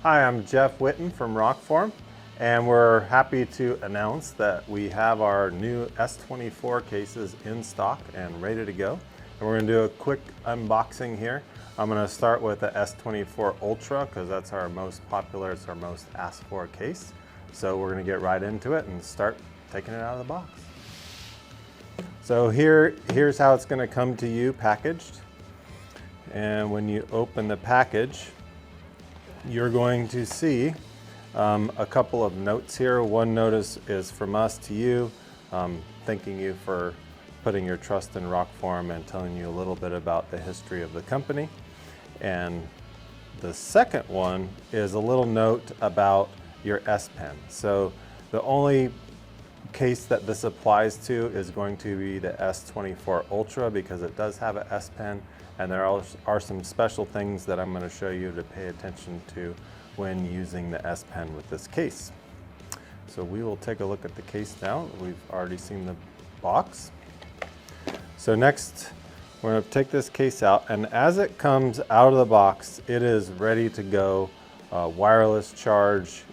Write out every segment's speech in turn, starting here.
Hi, I'm Jeff Witten from Rokform, and we're happy to announce that we have our new S24 cases in stock and ready to go. And we're going to do a quick unboxing here. I'm going to start with the S24 Ultra because that's our most popular, it's our most asked for case. So we're going to get right into it and start taking it out of the box. So here's how it's going to come to you packaged. And when you open the package, you're going to see a couple of notes here. One notice is from us to you, thanking you for putting your trust in Rokform and telling you a little bit about the history of the company. And the second one is a little note about your S Pen. So the only case that this applies to is going to be the S24 Ultra because it does have an S Pen, and there are some special things that I'm going to show you to pay attention to when using the S Pen with this case. So we will take a look at the case now. We've already seen the box. So next, we're going to take this case out, and as it comes out of the box, it is ready to go. Wireless charge,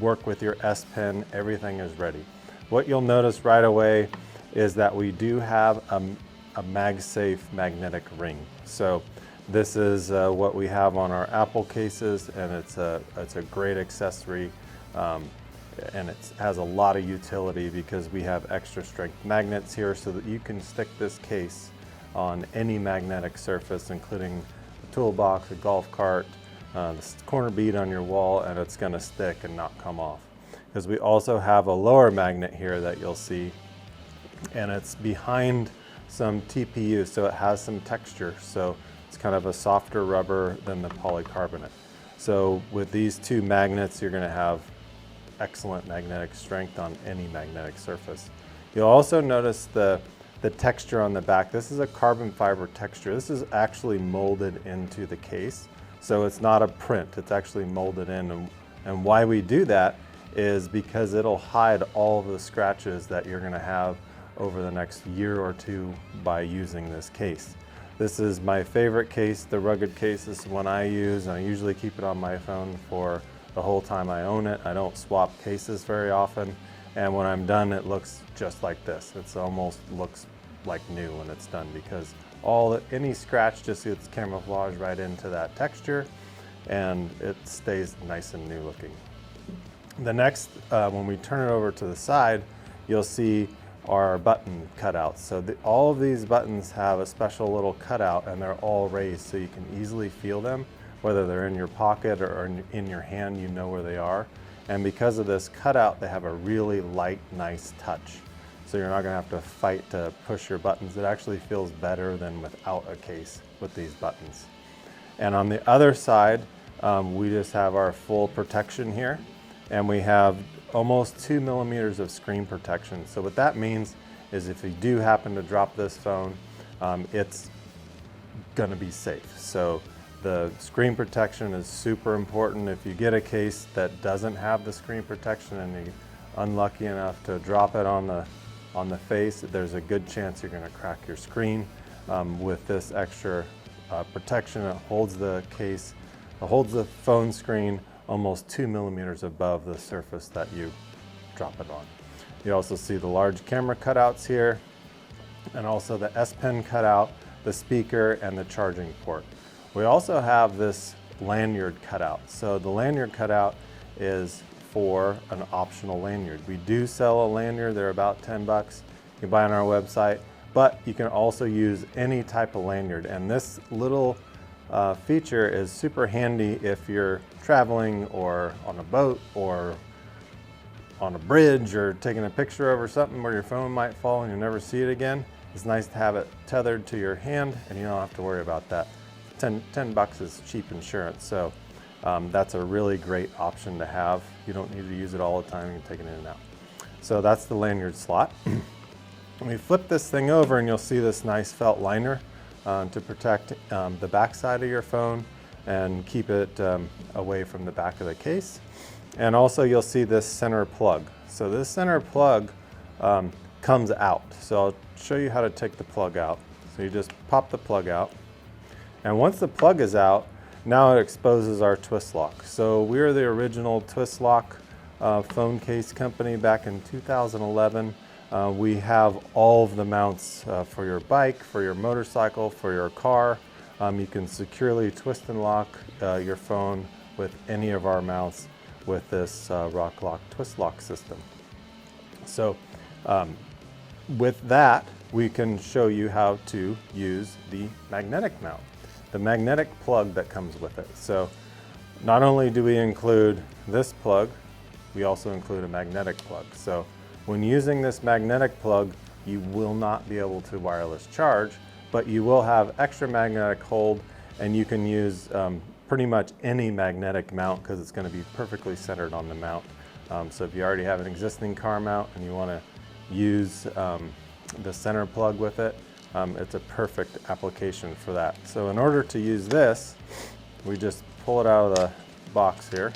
work with your S Pen, everything is ready. What you'll notice right away is that we do have a MagSafe magnetic ring. So this is what we have on our Apple cases, and it's a great accessory, and it has a lot of utility because we have extra strength magnets here so that you can stick this case on any magnetic surface, including a toolbox, a golf cart, the corner bead on your wall, and it's going to stick and not come off. Because we also have a lower magnet here that you'll see, and it's behind some TPU, so it has some texture. So it's kind of a softer rubber than the polycarbonate. So with these two magnets, you're going to have excellent magnetic strength on any magnetic surface. You'll also notice the texture on the back. This is a carbon fiber texture. This is actually molded into the case. So it's not a print, it's actually molded in. And why we do that is because it'll hide all of the scratches that you're going to have over the next year or two by using this case. This is my favorite case, the rugged case. This is one I use, and I usually keep it on my phone for the whole time I own it. I don't swap cases very often, and when I'm done, it looks just like this. It almost looks like new when it's done because any scratch just gets camouflaged right into that texture, and it stays nice and new looking. The next, when we turn it over to the side, you'll see our button cutouts. So all of these buttons have a special little cutout, and they're all raised so you can easily feel them, whether they're in your pocket or in your hand, you know where they are. And because of this cutout, they have a really light, nice touch. So you're not going to have to fight to push your buttons. It actually feels better than without a case with these buttons. And on the other side, we just have our full protection here, and we have almost 2 millimeters of screen protection. So what that means is if you do happen to drop this phone, it's going to be safe. So the screen protection is super important. If you get a case that doesn't have the screen protection and you're unlucky enough to drop it on the face, there's a good chance you're going to crack your screen. With this extra protection, it holds the case, it holds the phone screen almost 2 millimeters above the surface that you drop it on. You also see the large camera cutouts here, and also the S Pen cutout, the speaker, and the charging port. We also have this lanyard cutout. So the lanyard cutout is for an optional lanyard. We do sell a lanyard, they're about 10 bucks. You can buy on our website, but you can also use any type of lanyard. And this little feature is super handy if you're traveling or on a boat or on a bridge or taking a picture over something where your phone might fall and you'll never see it again. It's nice to have it tethered to your hand and you don't have to worry about that. 10 bucks is cheap insurance, so that's a really great option to have. You don't need to use it all the time, you can take it in and out. So that's the lanyard slot. We flip this thing over and you'll see this nice felt liner to protect the back side of your phone and keep it away from the back of the case. And also you'll see this center plug. So this center plug comes out. So I'll show you how to take the plug out. So you just pop the plug out. And once the plug is out, now it exposes our twist lock. So we're the original twist lock phone case company back in 2011. We have all of the mounts for your bike, for your motorcycle, for your car. You can securely twist and lock your phone with any of our mounts with this RokLock twist lock system. So with that, we can show you how to use the magnetic mount, the magnetic plug that comes with it. So not only do we include this plug, we also include a magnetic plug. So when using this magnetic plug, you will not be able to wireless charge, but you will have extra magnetic hold, and you can use pretty much any magnetic mount because it's going to be perfectly centered on the mount. So if you already have an existing car mount and you want to use the center plug with it, it's a perfect application for that. So in order to use this, we just pull it out of the box here.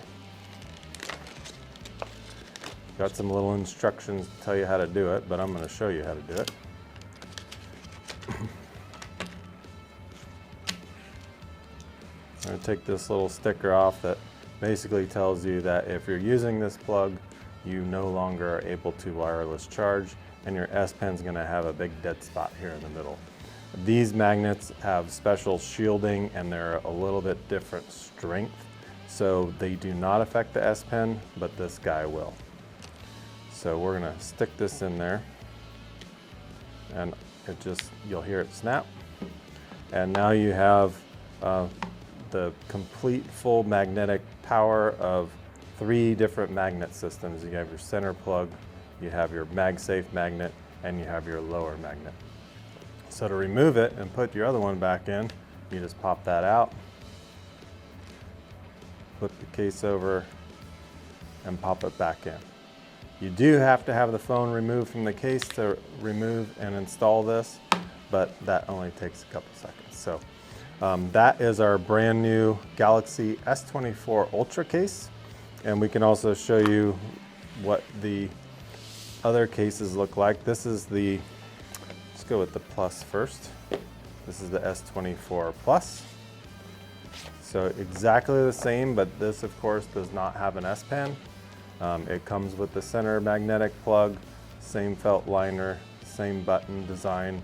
Got some little instructions to tell you how to do it, but I'm going to show you how to do it. I'm going to take this little sticker off that basically tells you that if you're using this plug, you no longer are able to wireless charge, and your S Pen is going to have a big dead spot here in the middle. These magnets have special shielding and they're a little bit different strength, so they do not affect the S Pen, but this guy will. So we're going to stick this in there, and you'll hear it snap. And now you have the complete full magnetic power of 3 different magnet systems. You have your center plug, you have your MagSafe magnet, and you have your lower magnet. So to remove it and put your other one back in, you just pop that out, flip the case over, and pop it back in. You do have to have the phone removed from the case to remove and install this, but that only takes a couple seconds. So that is our brand new Galaxy S24 Ultra case, and we can also show you what the other cases look like. This is the, let's go with the Plus first. This is the S24 Plus. So exactly the same, but this of course does not have an S Pen. It comes with the center magnetic plug, same felt liner, same button design,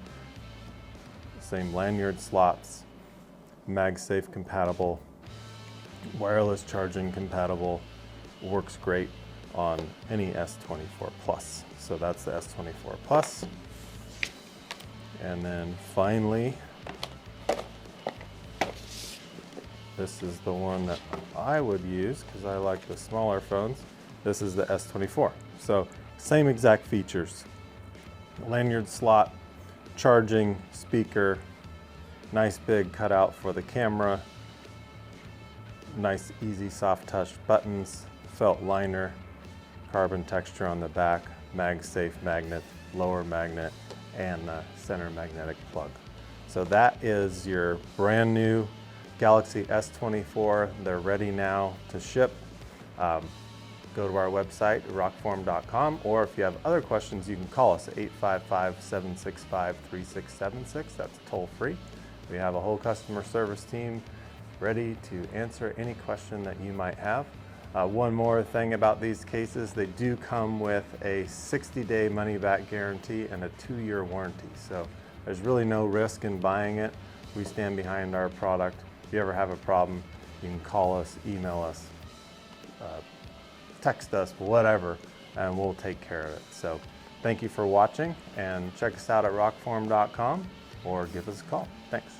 same lanyard slots, MagSafe compatible, wireless charging compatible, works great on any S24 Plus. So that's the S24 Plus. And then finally, this is the one that I would use because I like the smaller phones. This is the S24. So same exact features. Lanyard slot, charging, speaker, nice big cutout for the camera, nice easy soft touch buttons, felt liner, carbon texture on the back, MagSafe magnet, lower magnet, and the center magnetic plug. So that is your brand new Galaxy S24. They're ready now to ship. Go to our website, rokform.com, or if you have other questions, you can call us at 855-765-3676. That's toll free. We have a whole customer service team ready to answer any question that you might have. One more thing about these cases, they do come with a 60-day money-back guarantee and a 2-year warranty. So there's really no risk in buying it. We stand behind our product. If you ever have a problem, you can call us, email us, text us, whatever, and we'll take care of it. So thank you for watching, and check us out at rokform.com or give us a call. Thanks.